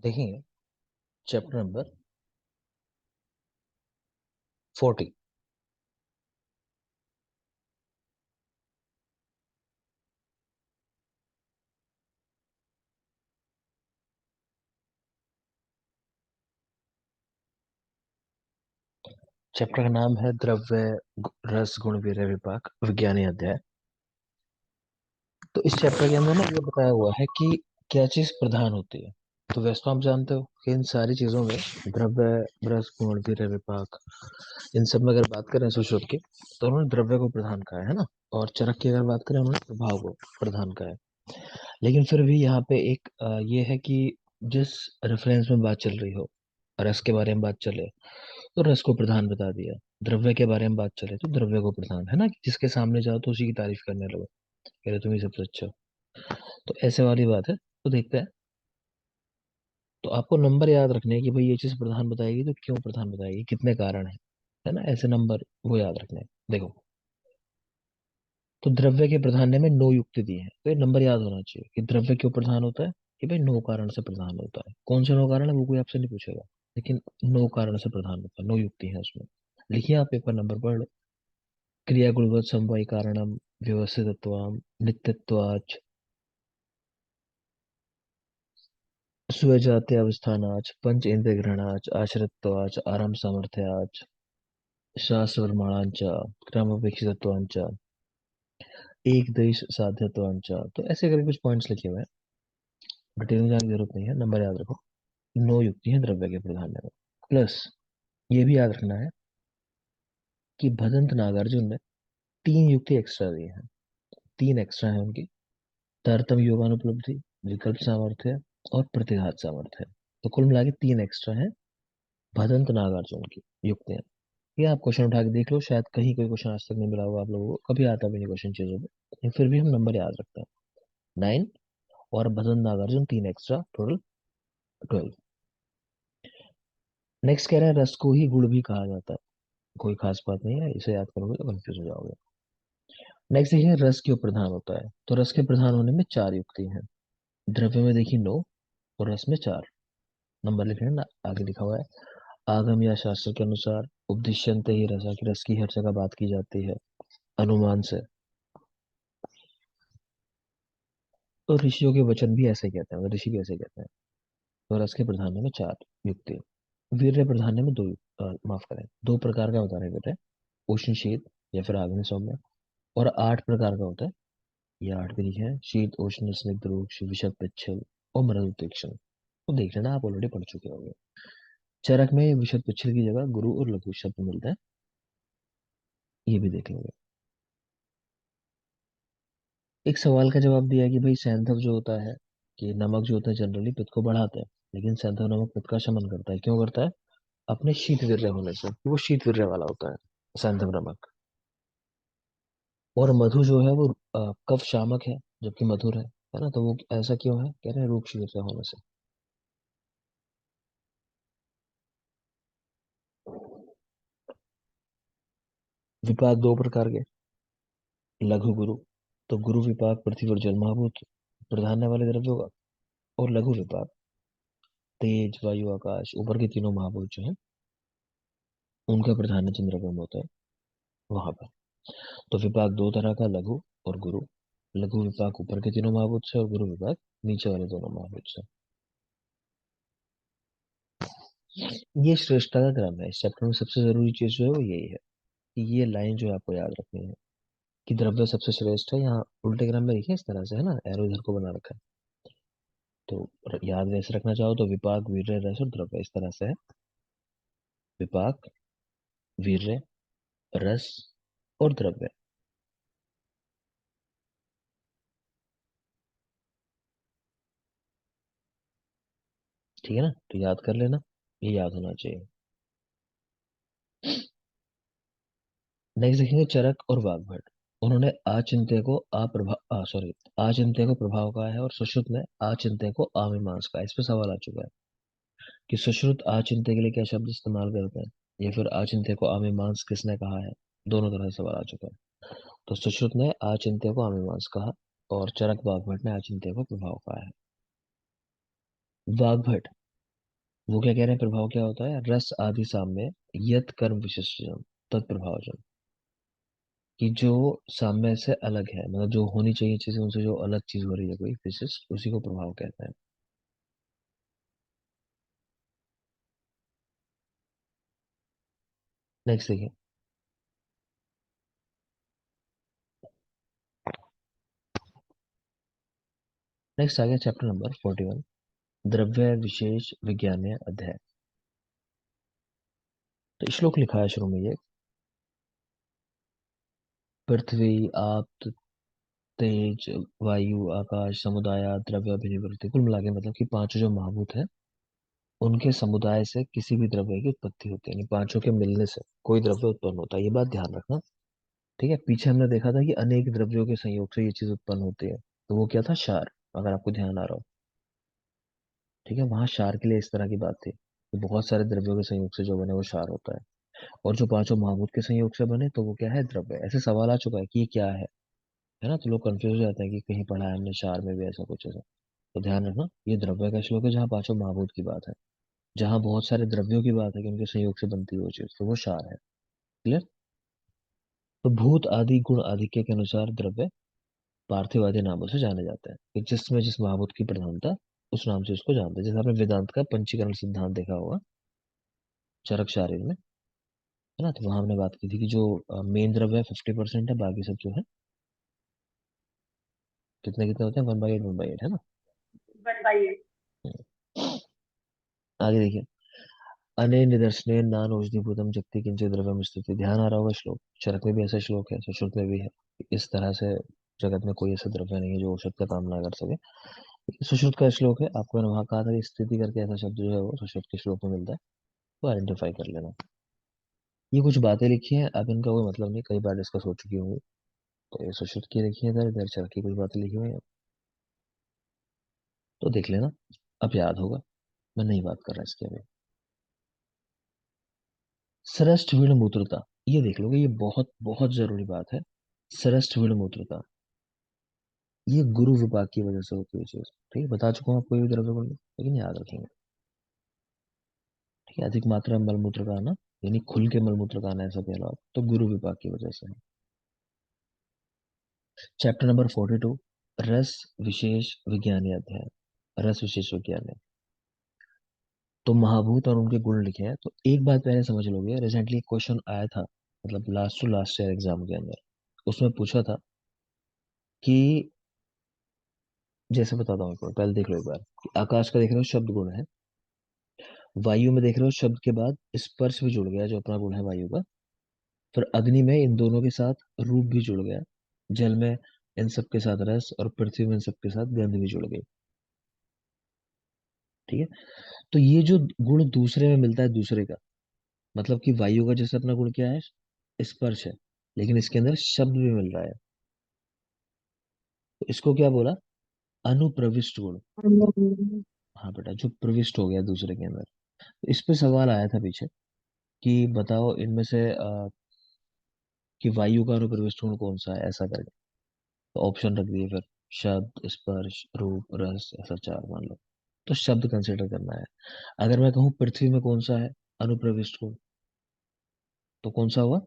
देखिए, chapter number 40। Chapter का नाम है द्रव्य रस गुण वीर्य विपाक विज्ञानी अध्याय। तो इस चैप्टर के अंदर ना ये बताया हुआ है कि क्या चीज प्रधान होती है। तो वैसे तो आप जानते हो कि इन सारी चीजों में द्रव्य रस गुण वीर्य विपाक, इन सब में अगर बात करें सुश्रुत की, तो उन्होंने द्रव्य को प्रधान कहा है ना। और चरक की अगर बात करें, उन्होंने प्रभाव को प्रधान कहा है। लेकिन फिर भी यहाँ पे एक ये है कि जिस रेफरेंस में बात चल रही हो, रस के बारे में बात चले तो रस को प्रधान बता दिया, द्रव्य के बारे में बात चले तो द्रव्य को प्रधान, है ना, कि जिसके सामने जाओ तो उसी की तारीफ करने लगो, कह रहे तुम ही सबसे अच्छे हो। तो ऐसे वाली बात है। तो देखते हैं। तो आपको नंबर याद रखने हैं कि भाई ये चीज प्रधान बताएगी तो क्यों प्रधान बताएगी, कितने कारण है ना, ऐसे नंबर वो याद रखने हैं। देखो, तो द्रव्य के प्राधान्य में नो युक्ति दी है, तो ये नंबर याद होना चाहिए कि द्रव्य क्यों प्रधान होता है। कि भाई नो कारण से प्रधान होता है। कौन से नो कारण है वो कोई आपसे नहीं पूछेगा, लेकिन नो कारण से प्रधान होता है, नो युक्ति है उसमें। लिखिए, आप एक बार नंबर पढ़ लो। क्रिया गुणवत् समवाय कारणम व्यवस्थितत्वाम नित्यत्वाच स्वजातीय अवस्थानाच पंच इंद्रिय ग्रहणाच आश्रितत्वाच आराम सामर्थ्याच शास्त्र प्रमाणांच क्रमापेक्षितत्वांच एक देश साध्यत्वांच। तो ऐसे करके कुछ पॉइंट्स लिखे हुए हैं, डिटेल में जाने की जरूरत नहीं है, नंबर याद रखो। नो युक्ति है द्रव्य के प्राधान्य में। प्लस ये भी याद रखना है कि भदंत नागार्जुन ने तीन युक्ति एक्स्ट्रा दी है। तीन एक्स्ट्रा है उनकी: तारतम योगानुपलब्धि, विकल्प सामर्थ्य और प्रतिघात सामर्थ्य। तो कुल मिला के तीन एक्स्ट्रा है भदंत नागार्जुन की युक्तियां। ये आप क्वेश्चन उठा के देख लो, शायद कहीं कोई क्वेश्चन आज तक नहीं मिला होगा आप लोगों को, कभी आता भी नहीं क्वेश्चन चीजों में, लेकिन फिर भी हम नंबर याद रखते हैं। 9 और भदंत नागार्जुन तीन एक्स्ट्रा, टोटल 12। नेक्स्ट कह रहा है रस को ही गुण भी कहा जाता है। कोई खास बात नहीं है, इसे याद करोगे तो कंफ्यूज हो जाओगे। नेक्स्ट देखिए, रस क्यों प्रधान होता है। तो रस के प्रधान होने में चार युक्ति हैं। द्रव्य में देखिए नो, और रस में चार। नंबर लिख रहे हैं ना, आगे लिखा हुआ है। आगम या शास्त्र के अनुसार उपदिश्यन्ते ही रसा, की रस की हर जगह बात की जाती है अनुमान से। तो ऋषियों के वचन भी ऐसे कहते हैं, ऋषि भी ऐसे कहते हैं। तो रस के प्रधान में चार युक्ति। वीर्य प्रधान में दो माफ करें, दो प्रकार का बता रहे वीर्य: उष्ण शीत या फिर आग्नेय सौम्य। और आठ प्रकार का होता है। ये आठ भी लिखे हैं: शीत उष्ण स्निग्ध रुक्ष विषद पिच्छल और मृदु तीक्ष्ण। तो देख लेना, आप ऑलरेडी पढ़ चुके होंगे। चरक में विषद पिच्छल की जगह गुरु और लघु शब्द मिलता है, ये भी देख लेंगे। एक सवाल का जवाब दिया कि भाई सैंधव जो होता है, कि नमक जो होता है जनरली पित्त को बढ़ाता है, लेकिन सैंधव नमक पित्त का शमन करता है। क्यों करता है? अपने शीत वीर्य होने से, वो शीत वीर्य वाला होता है सैंधव नमक। और मधु जो है वो कफ शामक है, जबकि मधुर है ना। तो वो ऐसा क्यों है, कह रहे हैं रूप शीत होने से। विपाक दो प्रकार के: लघु गुरु, तो गुरु विपाक पृथ्वी और जल महाभूत प्रधान्य वाले द्रव्यों का। और लघु विपाक तेज वायु आकाश ऊपर के तीनों महाभूत जो है उनका प्राधान्य चंद्रमा में होता है वहां पर। तो विपाक दो तरह का: लघु और गुरु। लघु विपाक ऊपर के तीनों महाभूत से, और गुरु विपाक नीचे वाले दोनों महाभूत से। ये श्रेष्ठता का क्रम है। इस चैप्टर में सबसे जरूरी चीज जो है वो यही है कि ये लाइन जो है आपको याद रखनी है कि द्रव्य सबसे श्रेष्ठ है। यहाँ उल्टे क्रम में लिखे इस तरह से, है ना, एरो इधर को बना रखा है। तो याद वैसे रखना चाहो तो विपाक वीर्य रस और द्रव्य इस तरह से है: विपाक वीर्य रस और द्रव्य। ठीक है ना, तो याद कर लेना, ये याद होना चाहिए। नेक्स्ट देखेंगे चरक और वाग्भट। उन्होंने आचिंत्य को अप्रभा सॉरी आचिंत्य को प्रभाव कहा है, और सुश्रुत ने आचिंत्य को आमीमांस का। इस पे सवाल आ चुका है कि सुश्रुत आचिंत्य के लिए क्या शब्द इस्तेमाल करते हैं, या फिर आचिंत्य को आमीमांस किसने कहा है। दोनों तरह से सवाल आ चुका है। तो सुश्रुत ने आचिंत्य को आमीमांस कहा, और चरक वाग्भट ने आचिंत्य को प्रभाव कहा है। वाग्भट वो क्या कह रहे हैं, प्रभाव क्या होता है, रस आदि साम्य यत कर्म विशिष्टम तत्प्रभावजम, कि जो साम्य से अलग है, मतलब जो होनी चाहिए चीजें उनसे जो अलग चीज हो रही है कोई विशिष्ट, उसी को प्रभाव कहते हैं। नेक्स्ट देखिए। नेक्स्ट आ गया चैप्टर नंबर 41, द्रव्य विशेष विज्ञान अध्याय। तो श्लोक लिखा है शुरू में ये, पृथ्वी आप तेज वायु आकाश समुदाय द्रव्य अभिनिवृत्ति, कुल मिला के मतलब कि पांचों जो महाभूत है उनके समुदाय से किसी भी द्रव्य की उत्पत्ति होती है, यानी पांचों के मिलने से कोई द्रव्य उत्पन्न होता है, ये बात ध्यान रखना। ठीक है, पीछे हमने देखा था कि अनेक द्रव्यों के संयोग से ये चीज उत्पन्न होती है, तो वो क्या था, क्षार, अगर आपको ध्यान आ रहा हो। ठीक है, वहां क्षार के लिए इस तरह की बात थी कि बहुत सारे द्रव्यों के संयोग से जो बने वो क्षार होता है, और जो पांचों महाभूत के संयोग से बने तो वो क्या है, द्रव्य। ऐसे सवाल आ चुका है कि ये क्या है ना, तो लोग कंफ्यूज हो जाते हैं कि कहीं पढ़ा है हमने क्षार में भी ऐसा कुछ, ऐसा। तो ध्यान रखना, ये द्रव्य का श्लोक है जहाँ पांचों महाभूत की बात है, जहाँ बहुत सारे द्रव्यों की बात है कि उनके संयोग से बनती है वो चीज, तो वो क्षार है। क्लियर। तो भूत आदि गुण आधिक्य के अनुसार द्रव्य पार्थिव आदि नामों से जाने जाते हैं, कि जिसमें जिस महाभूत की प्रधानता उस नाम से उसको जानते हैं। जैसे आपने वेदांत का पंचीकरण सिद्धांत देखा होगा चरक शारीर में, है ना, तो वहां हमने बात की थी कि जो मेन द्रव्य है 50% है, बाकी सब जो है कितने कितने होते हैं, 1/8 1/8, है ना। 1/8। हम्म। आगे देखिए, अने निदर्शने नान औषधिभूतम जगति किंचित द्रव्यम स्थिति, ध्यान आ रहा होगा श्लोक, चरक में भी ऐसा श्लोक है, सुश्रुत में भी है। इस तरह से जगत में कोई ऐसा द्रव्य नहीं है जो औषध का काम ना कर सके। सुश्रुत का श्लोक है, आपको मैंने वहां कहा था कि स्थिति करके ऐसा शब्द जो है वो सुश्रुत के श्लोक में मिलता है, तो आइडेंटिफाई कर लेना। ये कुछ बातें लिखी हैं, अब इनका कोई मतलब नहीं, कई बार डिस्कस हो चुकी होंगी। तो ये सुश्रुत की लिखी है, इधर इधर चरक की कुछ बातें लिखी हुई हैं, तो देख लेना, अब याद होगा। मैं नहीं बात कर रहा इसके अभी। सरष्ट मूत्रता, ये देख लोगे, ये बहुत बहुत जरूरी बात है। सरष्ट मूत्रता, ये गुरु विपाक की वजह से होती है चीज। ठीक है, बता चुका हूँ आपको ये भी द्रव्य गुण, लेकिन याद रखेंगे। ठीक है, अधिक मात्रा में मलमूत्र का आना, यानी खुल के मलमूत्र का आना, ऐसा कह लो आप, तो गुरु विपाक की वजह से है। चैप्टर नंबर 42, रस विशेष विज्ञान अध्याय, रस विशेष विज्ञान है। तो महाभूत और उनके गुण लिखे हैं, तो एक बात पहले समझ लोगे, रिसेंटली एक क्वेश्चन आया था, मतलब last to last year exam के अंदर, उसमें पूछा था कि, जैसे बताता हूँ, एक बार पहले देख लो, एक बार कि आकाश का देख रहे हो शब्द गुण है, वायु में देख रहे हो शब्द के बाद स्पर्श भी जुड़ गया जो अपना गुण है वायु का, फिर अग्नि में इन दोनों के साथ रूप भी जुड़ गया, जल में इन सब के साथ रस, और पृथ्वी में इन सब के साथ गंध भी जुड़ गई। ठीक है, तो ये जो गुण दूसरे में मिलता है दूसरे का, मतलब कि वायु का जैसे अपना गुण क्या है, स्पर्श है, लेकिन इसके अंदर शब्द भी मिल रहा है, तो इसको क्या बोला, अनुप्रविष्ट गुण। हाँ बेटा, जो प्रविष्ट हो गया दूसरे के अंदर। तो इस पे सवाल आया था पीछे कि बताओ इनमें से कि वायु का अनुप्रविष्ट गुण कौन सा है, ऐसा करके। तो ऑप्शन रख दिए फिर, शब्द स्पर्श रूप रस, ऐसा चार मान लो। तो शब्द कंसिडर करना है। अगर मैं कहूँ पृथ्वी में कौन सा है अनुप्रविष्ट गुण, तो कौन सा हुआ,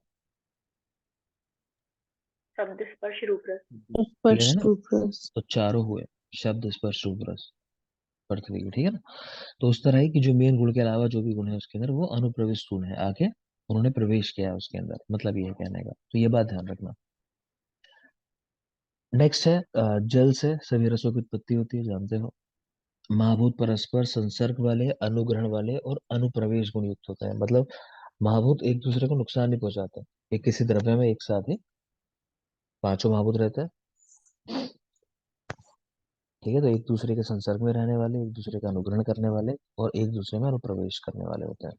शब्द स्पर्श रूप रस। क्लियर है स्पर्श ना। रूप रस। तो चारों हुए, शब्द स्पर्श रूप रस, पृथ्वी की। ठीक है ना। तो उस तरह ही कि जो मेन गुण के अलावा जो भी गुण है उसके अंदर वो अनुप्रविष्ट गुण है, आके उन्होंने प्रवेश किया है उसके अंदर, मतलब ये है कहने का, तो ये बात ध्यान रखना। नेक्स्ट है जल से सभी रसों की उत्पत्ति होती है, जानते हो। महाभूत परस्पर संसर्ग वाले, अनुग्रहण वाले और अनुप्रवेश गुण युक्त होते हैं, मतलब महाभूत एक दूसरे को नुकसान नहीं पहुंचाते, ये किसी द्रव्य में एक साथ ही पांचों महाभूत रहते हैं। ठीक है, तो एक दूसरे के संसर्ग में रहने वाले, एक दूसरे का अनुग्रहण करने वाले, और एक दूसरे में अनुप्रवेश करने वाले होते हैं।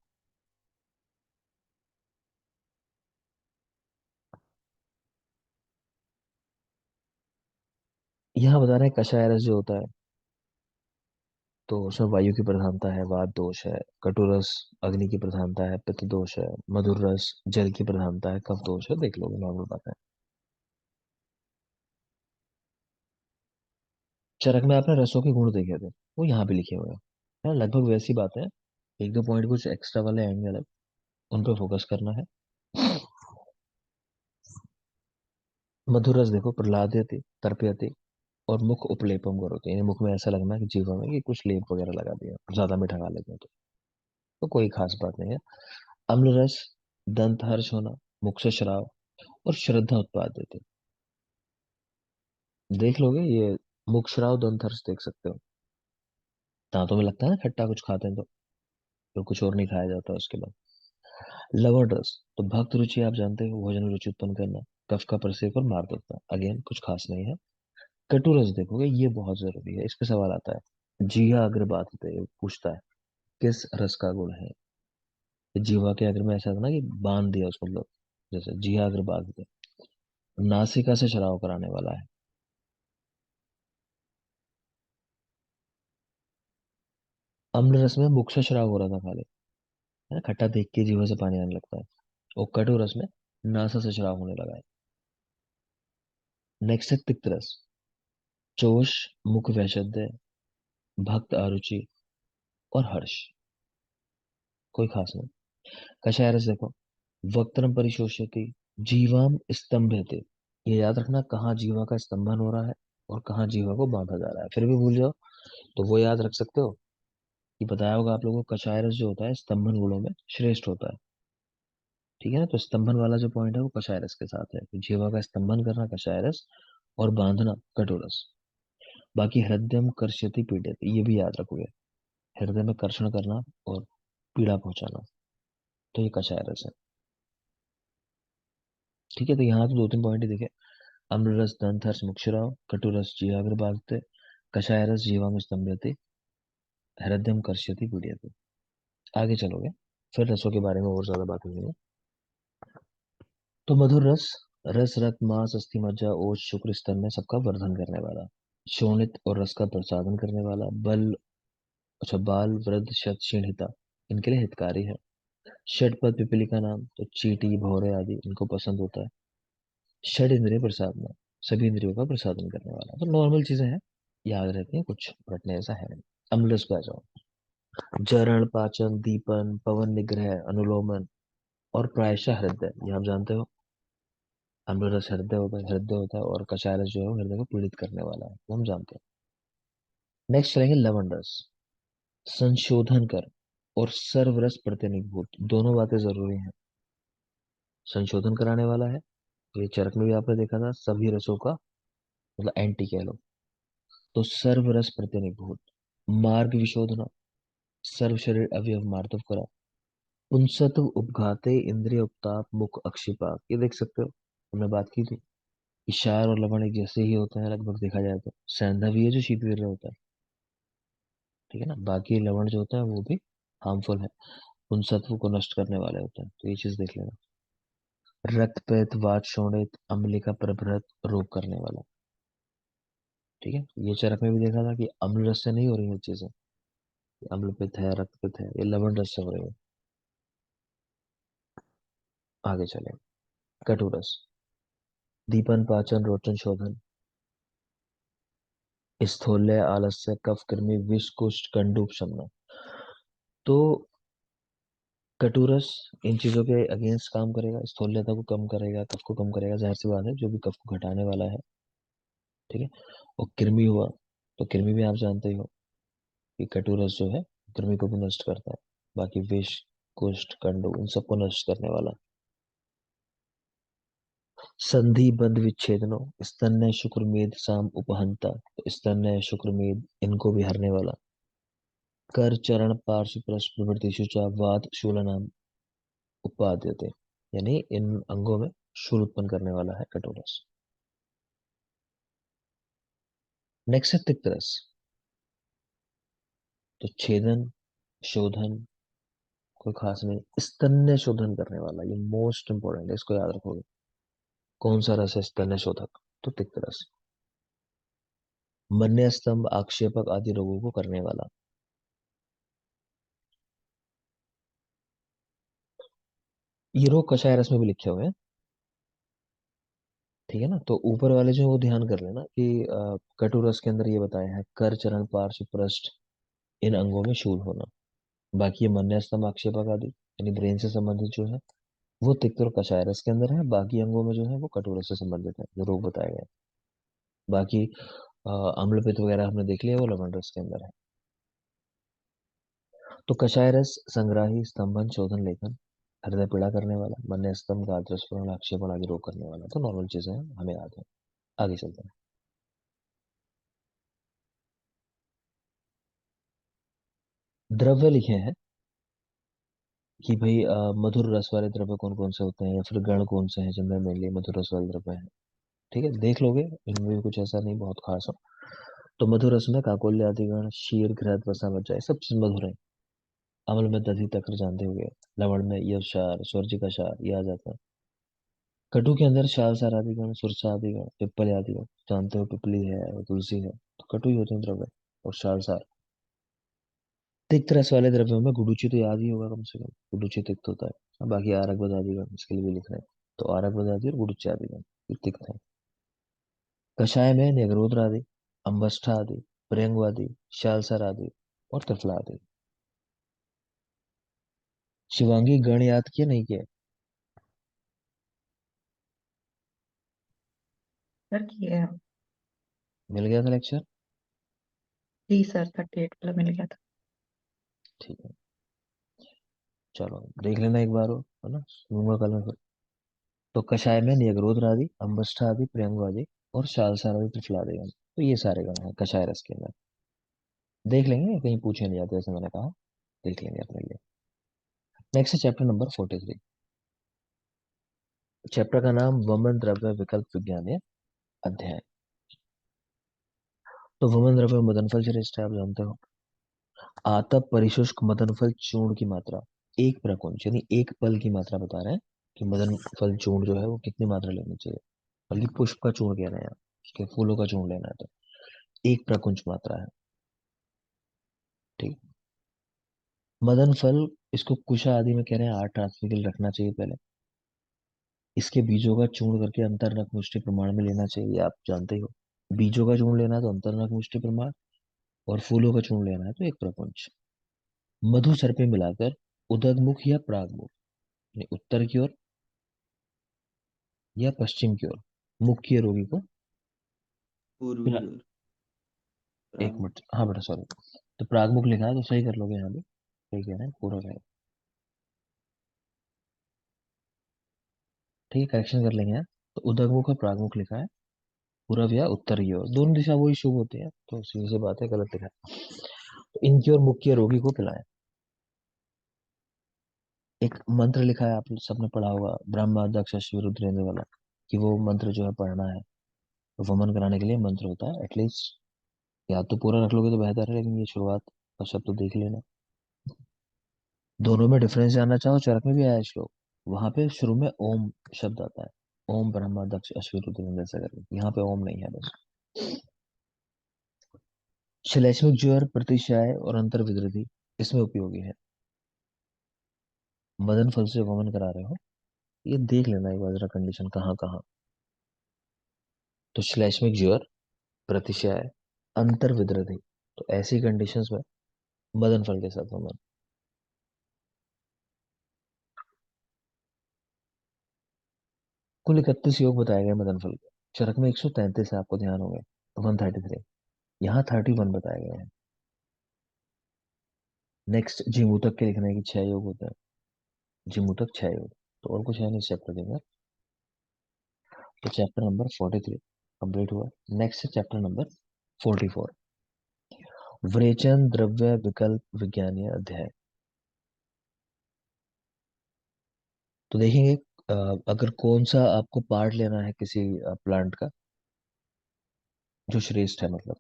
यहाँ बता रहे हैं कषाय रस जो होता है, तो उसमें वायु की प्रधानता है, वात दोष है। कटुरस अग्नि की प्रधानता है, पित्त दोष है। मधुर रस जल की प्रधानता है, कफ दोष है, देख लोगे, नॉर्मल बात है। चरक में आपने रसों के गुण देखे थे, वो यहाँ पे लिखे हुए हैं, है ना, लगभग वैसी बात है। एक दो पॉइंट कुछ एक्स्ट्रा वाले आएंगे अलग, उन पे फोकस करना है। मधुर रस देखो, प्रहलादयति, तर्पयति और मुख उपलेपम करोति, यानी मुख में ऐसा लगना है कि जीवा में कि कुछ लेप वगैरह लगा दिया, ज्यादा मीठा खा लेते हैं तो कोई खास बात नहीं है। अम्ल रस, दंत हर्ष होना, मुख से श्राव और श्रद्धा उत्पाद देते, देख लोगे ये, मुख श्राव दंत हर्ष देख सकते हो। दांतों में लगता है ना खट्टा कुछ खाते हैं तो कुछ और नहीं खाया जाता उसके बाद। लवण रस, तो भक्त रुचि आप जानते हो, भोजन में रुचि उत्पन्न करना, कफ का प्रसेक और मार्दवता, अगेन कुछ खास नहीं है। कटु रस देखोगे, ये बहुत जरूरी है, इस पे सवाल आता है। जीवा अग्र बाधते, पूछता है किस रस का गुण है। जीवा के अग्र में ऐसा था ना कि बांध दिया उसको, मतलब जैसे जीवा अग्र बाधते, नासिका से शराब कराने वाला है। अम्ल रस में मुख से शराब हो रहा था खाली, है ना, खट्टा देख के जीवा से पानी आने लगता है। और कटु रस में नासा से शराब होने लगा है। नेक्स्ट है तिक्त रस, चोष, मुख वैशद्य, भक्त अरुचि और हर्ष, कोई खास नहीं। कषाय रस देखो, वक्त्रम परिशोष्यति, जीवाम स्तंभयते, ये याद रखना कहाँ जीवा का स्तंभन हो रहा है और कहाँ जीवा को बांधा जा रहा है, फिर भी भूल जाओ तो वो याद रख सकते हो कि बताया होगा आप लोगों को, कषाय रस जो होता है स्तंभन गुणों में श्रेष्ठ होता है। ठीक है ना, तो स्तंभन वाला जो पॉइंट है वो कषाय रस के साथ है, तो जीवा का स्तंभन करना कषाय रस और बांधना कटु रस। बाकी हृदयम कर्षति पीड़यति, ये भी याद रखोगे, हृदय में कर्षण करना और पीड़ा पहुंचाना, तो ये कषाय रस है। ठीक है, तो यहाँ तो दो तीन पॉइंट ही देखे। अम्ल रस दंत हर्ष मुक्षराव, कटु रस जीवाग्र बाधते, कषाय रस जीवाम स्तंभयते, हृदयम कर्षति पीड़यते। आगे चलोगे फिर रसों के बारे में और ज्यादा बात करेंगे। तो मधुर रस, रस रक्त मांस अस्थि मज्जा ओज शुक्र स्तन में सबका वर्धन करने वाला, शोणित और रस का प्रसादन करने वाला, बल, अच्छा बाल वृद्ध शत क्षीणिता, इनके लिए हितकारी है। षटपद पिपली का नाम, तो चींटी भौरे आदि इनको पसंद होता है। षड इंद्रिय प्रसादना, सभी इंद्रियों का प्रसादन करने वाला, तो नॉर्मल चीजें हैं, याद रहती हैं, कुछ रटने ऐसा है नहीं। अम्लरस पे आ जाओ, जरण पाचन दीपन पवन निग्रह अनुलोमन और प्रायशः हृदय, ये आप जानते हो। अम्लरस हृदय होता है और कषाय रस जो है वो हृदय को पीड़ित करने वाला है, वो हम जानते हैं। नेक्स्ट चलेंगे लवण रस, संशोधन कर और सर्वरस प्रतिनिभूत, दोनों बातें जरूरी हैं। संशोधन कराने वाला है, ये चरक में भी आपने देखा था, सभी रसों का मतलब एंटी कह लो, तो सर्वरस प्रतिनिभूत। मार्ग विशोधना, सर्व शरीर अवयव मार्दव करा, पुंसत्व उपघाते इंद्रिय उपताप मुख अक्षिपाक, ये देख सकते हो, हमने बात की थी। इशार और लवण एक जैसे ही होते हैं लगभग देखा जाए तो, सैंधव ये जो शीतवीर होता है, ठीक है ना, बाकी लवण जो होता है वो भी हार्मफुल है, उन सत्व को नष्ट करने वाले होते हैं, तो ये चीज देख लेना। रक्तपित्त वात शोणित अम्लिका प्रभृत रोग करने वाला, ठीक है, ये चरक में भी देखा था कि अम्ल रस से नहीं हो रही है चीजें, अम्ल पित्त है रक्त पित्त है, ये लवण रस से हो रही है। आगे चले, कटु रस, दीपन पाचन रोचन शोधन, स्थूल्य आलस्य कफ कृमि विष कुष्ठ कंडूक शमन, तो कटुरस इन चीजों के अगेंस्ट काम करेगा, स्थूल्यता को कम करेगा, कफ को कम करेगा, जाहिर सी बात है जो भी कफ को घटाने वाला है। ठीक है, और कृमि हुआ, तो कृमि भी आप जानते ही हो कि कटुरस जो है कृमि को भी नष्ट करता है। बाकी विष कुष्ठ कंडू इन सबको नष्ट करने वाला। संधि बंध विच्छेदनो, स्तन्य शुक्र मेद साम उपहंता, तो स्तन्य शुक्र मेद इनको भी हरने वाला। कर चरण पार्श्व प्रश्न प्रवृत्ति शुचा वात शूलनाम उपाद्यते, यानी इन अंगों में शूल उत्पन्न करने वाला है कटोरस। नेक्स्ट है तिक्त रस, तो छेदन शोधन, कोई खास नहीं, स्तन्य शोधन करने वाला, ये मोस्ट इंपॉर्टेंट है, इसको याद रखोगे। कौन सा रस है स्तन्य शोधक, तो तिक्त रस। मन्य स्तंभ आक्षेपक आदि रोगों को करने वाला, ये रोग कषाय रस में भी लिखे हुए हैं। ठीक है ना, तो ऊपर वाले जो है वो ध्यान कर लेना कि कटु रस के अंदर ये बताया है कर चरण पार्श्व पृष्ठ इन अंगों में शूल होना। बाकी ये मन्य स्तंभ आक्षेपक आदि यानी ब्रेन से संबंधित जो है वो तिक्त और कषाय रस के अंदर है। बाकी अंगों में जो है वो कटु रस से संबंधित है, जो रोग बताए गए हैं। बाकी अम्ल पित्त वगैरह हमने देख लिया, वो लवण रस के अंदर है। तो कषाय रस संग्राही, स्तंभन, शोधन, लेखन, हृदय पीड़ा करने वाला, मन्य स्तंभ, गात्रस्फुरण, आक्षेपण आदि रोग करने वाला। तो नॉर्मल चीजें हैं, हमें याद है। आगे चलते हैं। द्रव्य लिखे हैं कि भाई मधुर रस वाले द्रव्य कौन कौन से होते हैं, या फिर गण कौन से हैं जिनमें मेनली मधुर रस वाले द्रव्य हैं। ठीक है, देख लोगे, इनमें भी कुछ ऐसा नहीं बहुत खास हो। तो मधुर रस में काकोल्य आदि गण, शीर, घृत, वसा, मज्जा, ये सब चीज मधुर है। अम्ल में दधि, तक्र जानते होंगे। लवण में यव क्षार, स्वर्जिक क्षार, ये आ जाता है। कटु के अंदर शालसार आदि गण, सुरसा आदि गण, पिप्पल आदि गण, जानते हो पिपली है और तुलसी है, तो कटु ही होते हैं द्रव्य। और शालसार। तिक्त रस वाले द्रव्यों में गुडुचि तो याद ही होगा कम से कम, गुडुचि तिक्त होता है। बाकी आरक आदि गण इसके लिए भी लिख रहे हैं। तो आरक आदि और गुडुचि आदि गण ये तिक्त है। कषाय में नेगरोध आदि, अम्बष्ठा आदि, प्रेंगु आदि, शालसार आदि और त्रिफला आदि। शिवांगी गण याद किए नहीं किए? सर किए हैं। मिल गया था लेक्चर? जी सर, 38 वाला मिल गया था। ठीक है, चलो देख लेना एक बार, हो है ना, सुनूंगा कल मैं फिर। तो कषाय में निगरोध आदि, अम्बष्ठा आदि, प्रेंगु आदि और शालसार आदि, त्रिफला आदि गण। तो ये सारे गण हैं कषाय रस के अंदर। देख लेंगे, कहीं पूछे नहीं जाते, जैसे मैंने कहा, देख लेंगे अपने लिए। नेक्स्ट है चैप्टर नंबर 43। चैप्टर का नाम वमन द्रव्य विकल्प विज्ञान अध्याय। तो वमन द्रव्य मदन फल श्रेष्ठ है, आप जानते हो। आतप परिशुष्क मदन फल चूर्ण की मात्रा एक प्रकुंज, यानी एक पल की मात्रा बता रहे हैं कि मदन फल चूर्ण जो है वो कितनी मात्रा लेनी चाहिए। बल्कि पुष्प का चूर्ण कह रहे हैं, उसके फूलों का चूर्ण लेना है, तो एक प्रकुंज मात्रा है। ठीक। मदन फल, इसको कुशा आदि में कह रहे हैं 8 रात्रि रखना चाहिए पहले। इसके बीजों का चूर्ण करके अंतरनक मुष्टि प्रमाण में लेना चाहिए, आप जानते ही हो। बीजों का चूर्ण लेना है तो अंतरनक मुष्टि प्रमाण, और फूलों का चूर्ण लेना है तो एक प्रपंच। मधु सर पे मिलाकर उदगमुख या प्रागमुख, यानी उत्तर की ओर या पश्चिम की ओर, मुख के रोगी को पूर्वी पिला। और एक प्राग। मिनट, हाँ बेटा सॉरी। तो प्रागमुख लिखा है तो सही कर लोगे, यहाँ भी सही कह रहे हैं, पूरा है। ठीक है, करेक्शन कर लेंगे यहाँ। तो उदगमुख और प्रागमुख लिखा है, पूर्व या उत्तर की ओर, दोनों दिशा वही शुभ होती है, तो सीधी सी बात है, गलत लिखा है। तो इनकी ओर मुख के रोगी को पिलाएं। एक मंत्र लिखा है, आप सबने पढ़ा होगा, ब्रह्मा दक्ष अश्व रुद्रेंद्र वाला, कि वो मंत्र जो है पढ़ना है। तो वमन कराने के लिए मंत्र होता है, एटलीस्ट या तो पूरा रख लोगे तो बेहतर है, लेकिन ये शुरुआत का शब्द तो देख लेना। दोनों में डिफरेंस जानना चाहो, चरक में भी आया है श्लोक, वहां पे शुरू में ओम शब्द आता है। ओम ब्रह्मा दक्ष अश्व रुद्रेंद्र ऐसा करके, यहाँ पे ओम नहीं है बस। श्लेष्मिक ज्वर, प्रतिशय और अंतर विद्रति इसमें उपयोगी है। मदन फल से वमन करा रहे हो, ये देख लेना एक बार जरा कंडीशन कहाँ कहाँ। तो श्लेष्मिक ज्वर, प्रतिशय, अंतर विद्रति, तो ऐसी कंडीशंस में मदन फल के साथ वमन। कुल 31 योग बताए गए मदन फल के। चरक में 133 है, आपको ध्यान होंगे, 133। यहाँ 31 बताए गए हैं। नेक्स्ट जिमूतक के लिखने की 6 योग होते हैं। जिमूतक 6 योग, तो और कुछ है नहीं इस चैप्टर के अंदर। तो चैप्टर नंबर 43 कंप्लीट हुआ। नेक्स्ट है चैप्टर नंबर 44, विरेचन द्रव्य विकल्प विज्ञानीय अध्याय। तो देखेंगे अगर कौन सा आपको पार्ट लेना है किसी प्लांट का जो श्रेष्ठ है, मतलब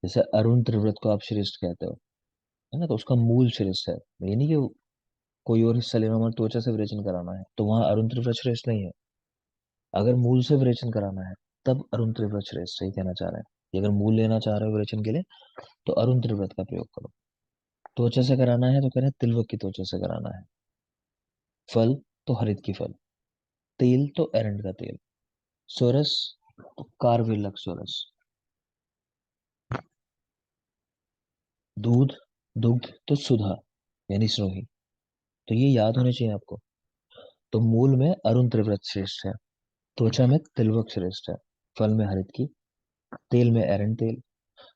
जैसे अरुण त्रिवृत को आप श्रेष्ठ कहते हो, है ना, तो उसका मूल श्रेष्ठ है। ये नहीं कि कोई और हिस्सा लेना, हमारे त्वचा से विरेचन कराना है तो वहां अरुण त्रिवृत श्रेष्ठ नहीं है। अगर मूल से विरेचन कराना है तब अरुण त्रिवृत श्रेष्ठ, सही कहना चाह रहे हैं। कि अगर मूल लेना चाह रहे हो विरेचन के लिए तो अरुण त्रिवृत का प्रयोग करो। त्वचा से कराना है तो कह रहे हैं तिलवक की त्वचा से कराना है। फल तो हरित की फल, तेल तो एरंड का तेल, सोरस तो कार्विलक सोरस, दूध दुग्ध तो सुधा, यानी स्नोही। तो ये याद होने चाहिए आपको। तो मूल में अरुण त्रिव्रत श्रेष्ठ है, त्वचा में तिलवक श्रेष्ठ है, फल में हरित की, तेल में एरंड तेल,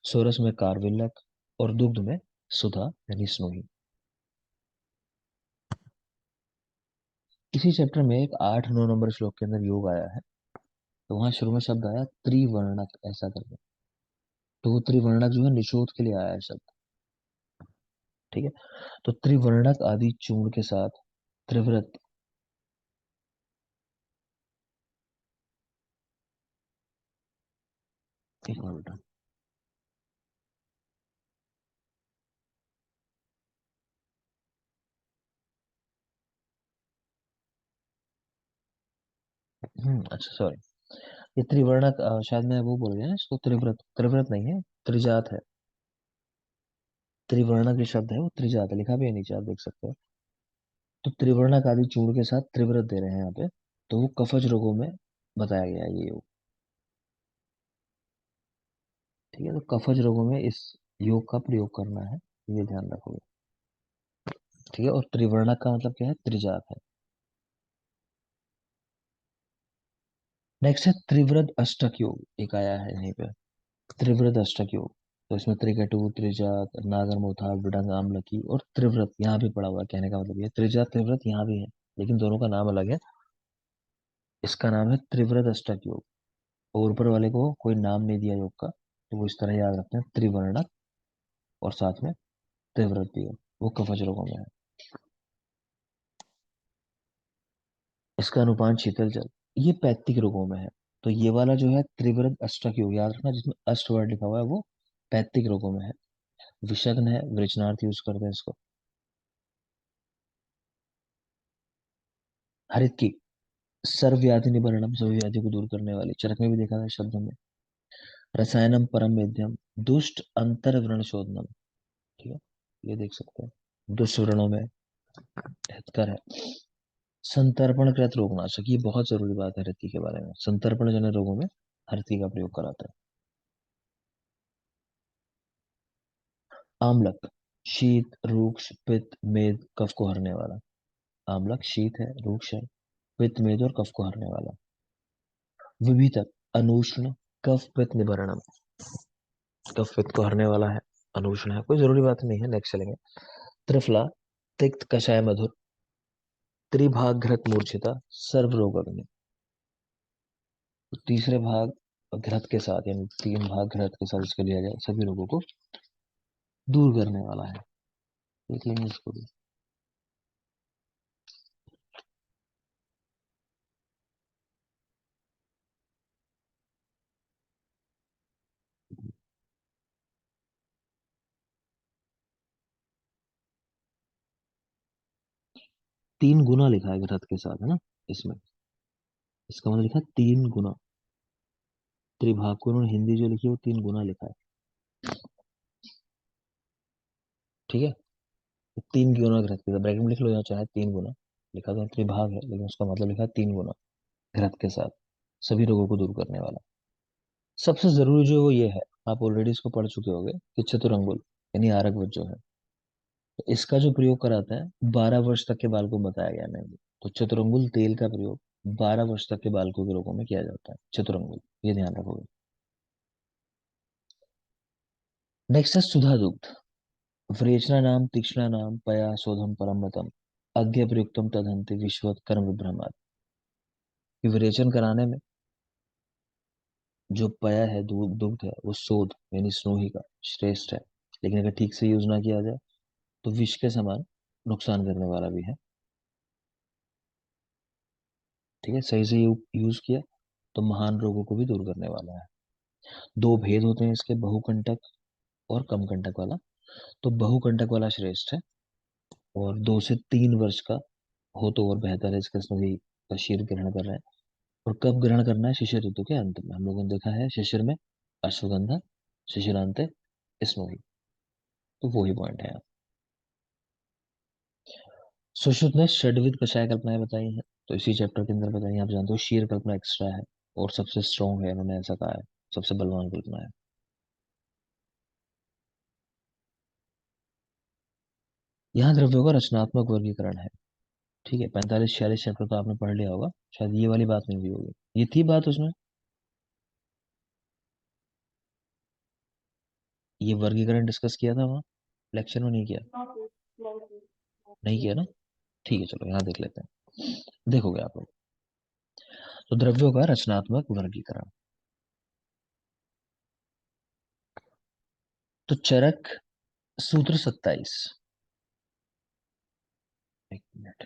सोरस में कारविल्लक, और दुग्ध में सुधा यानी स्नोही। इसी चैप्टर में एक 8-9 नंबर श्लोक के अंदर योग आया है। तो वहां शुरू में शब्द आया त्रिवर्णक ऐसा करके। तो वो त्रिवर्णक जो है निषोध के लिए आया है शब्द। ठीक है। तो त्रिवर्णक आदि चूर्ण के साथ त्रिव्रत। एक मिनट बेटा। अच्छा सॉरी। ये त्रिवर्णक शायद मैं वो बोल गया ना इसको, त्रिव्रत त्रिव्रत नहीं है, त्रिजात है। त्रिवर्णक जो शब्द है वो त्रिजात है, लिखा भी है नीचे आप देख सकते हो। तो त्रिवर्णक आदि चूर्ण के साथ त्रिव्रत दे रहे हैं यहाँ पे। तो वो कफज रोगों में बताया गया है ये योग। ठीक है। तो कफज रोगों में इस योग का प्रयोग करना है, ये ध्यान रखोगे। ठीक है। और त्रिवर्णक का मतलब क्या है, त्रिजात है। नेक्स्ट है त्रिव्रत अष्टक योग, एक आया है यहीं पे, त्रिव्रत अष्टक योग। तो इसमें त्रिकटु, त्रिजात, नागरमोथा, विडंग, आमलकी और त्रिव्रत यहाँ भी पड़ा हुआ है। कहने का मतलब ये त्रिजात त्रिव्रत यहाँ भी है, लेकिन दोनों का नाम अलग है। इसका नाम है त्रिव्रत अष्टक योग। और ऊपर वाले को कोई नाम नहीं दिया योग का, तो वो इस तरह याद रखते हैं, त्रिवर्णक और साथ में त्रिव्रत भी है। वो कवच रोगों में है। इसका अनुपान शीतल जल, ये पैत्तिक रोगों में है। तो ये वाला जो है त्रिव्रत अष्टक योग, याद रखना, जिसमें अष्ट वर्ड लिखा हुआ है वो पैत्तिक रोगों में है। विषग्न है, वृषणार्थ यूज करते हैं इसको। हरित की, सर्वव्याधि निवारणम, सभी व्याधि को दूर करने वाली, चरक में भी देखा था शब्द में। रसायनम परम वेद्यम, दुष्ट अंतर व्रण शोधनम। ठीक है। ये देख सकते हैं, दुष्ट व्रणों में हितकर है। संतर्पण कृत रोगनाशक, ये बहुत जरूरी बात है हृतिक के बारे में। संतर्पण जन्य रोगों में हृतिक का प्रयोग कराता है। आमलक, शीत रूक्ष पित्त मेद कफ को हरने वाला। आमलक शीत है, रूक्ष है, पित्त मेद और कफ को हरने वाला। विभीतक, अनुष्ण, कफ पित्त निवारणम, कफ पित्त को हरने वाला है। अनुष्ण है, कोई जरूरी बात नहीं है, नेक्स्ट चलेंगे। त्रिफला, तिक्त कषाय मधुर, त्रिभाग घृत मूर्छिता, सर्व रोग अग्नि। तो तीसरे भाग घृत के साथ, यानी 3 भाग घृत के साथ इसको लिया जाए, सभी रोगों को दूर करने वाला है। देख लेंगे इसको भी। 3 गुना लिखा है घृत के साथ, है ना इसमें। इसका मतलब लिखा है 3 गुना। त्रिभाग को उन्होंने हिंदी जो लिखी है वो 3 गुना लिखा है। ठीक है। तो 3 गुना घृत के साथ, ब्रैकेट में लिख लो, यहाँ चाहे 3 गुना लिखा, तो त्रिभाग है लेकिन उसका मतलब लिखा है 3 गुना घृत के साथ, सभी रोगों को दूर करने वाला। सबसे जरूरी जो वो ये है, आप ऑलरेडी इसको पढ़ चुके होंगे, कि चतुरंगुल यानी आरगवत जो है, तो इसका जो प्रयोग कराता है 12 वर्ष तक के बालकों को बताया गया नहीं। तो चतुरंगुल तेल का प्रयोग 12 वर्ष तक के बालकों के रोगों में किया जाता है, चतुरंगुल, ये ध्यान रखोगे। नेक्स्ट है सुधा दुग्ध, व्रेचना नाम तीक्ष्णा नाम पया शोधम परमतम, अज्ञ प्रयुक्तम तदंति विश्वत कर्म विभ्रमात्। कि विरेचन कराने में जो पया है, दुग्ध है, वो शोध यानी स्नोही का श्रेष्ठ है। लेकिन अगर ठीक से यूज ना किया जाए तो विष के समान नुकसान करने वाला भी है। ठीक है। सही से यूज किया तो महान रोगों को भी दूर करने वाला है। 2 भेद होते हैं इसके, बहुकंटक और कम कंटक वाला। तो बहुकंटक वाला श्रेष्ठ है, और 2 से 3 वर्ष का हो तो और बेहतर है। इसका सभी का शीर ग्रहण कर रहे हैं। और कब ग्रहण करना है, शिशिर ऋतु के अंत में। हम लोगों ने देखा है शिशिर में अश्वगंधा, शिशिरांत स्नोही। तो वो ही पॉइंट है। सुश्रुत ने षड्विध कषाय कल्पनाएं बताई हैं, तो इसी चैप्टर के अंदर बताई हैं। आप जानते हो शीर कल्पना एक्स्ट्रा है और सबसे स्ट्रॉन्ग है, इन्होंने ऐसा कहा है, सबसे बलवान कल्पना है। यहाँ द्रव्यों का रचनात्मक वर्गीकरण है। ठीक है, 45-46 चैप्टर तो आपने पढ़ लिया होगा, शायद ये वाली बात नहीं हुई होगी, ये थी बात उसमें, ये वर्गीकरण डिस्कस किया था वहाँ लेक्चर में, नहीं किया? नहीं किया ना? ठीक है, चलो यहाँ देख लेते हैं, देखोगे आप लोग। तो द्रव्यों का रचनात्मक वर्गीकरण, तो चरक सूत्र 27, एक मिनट।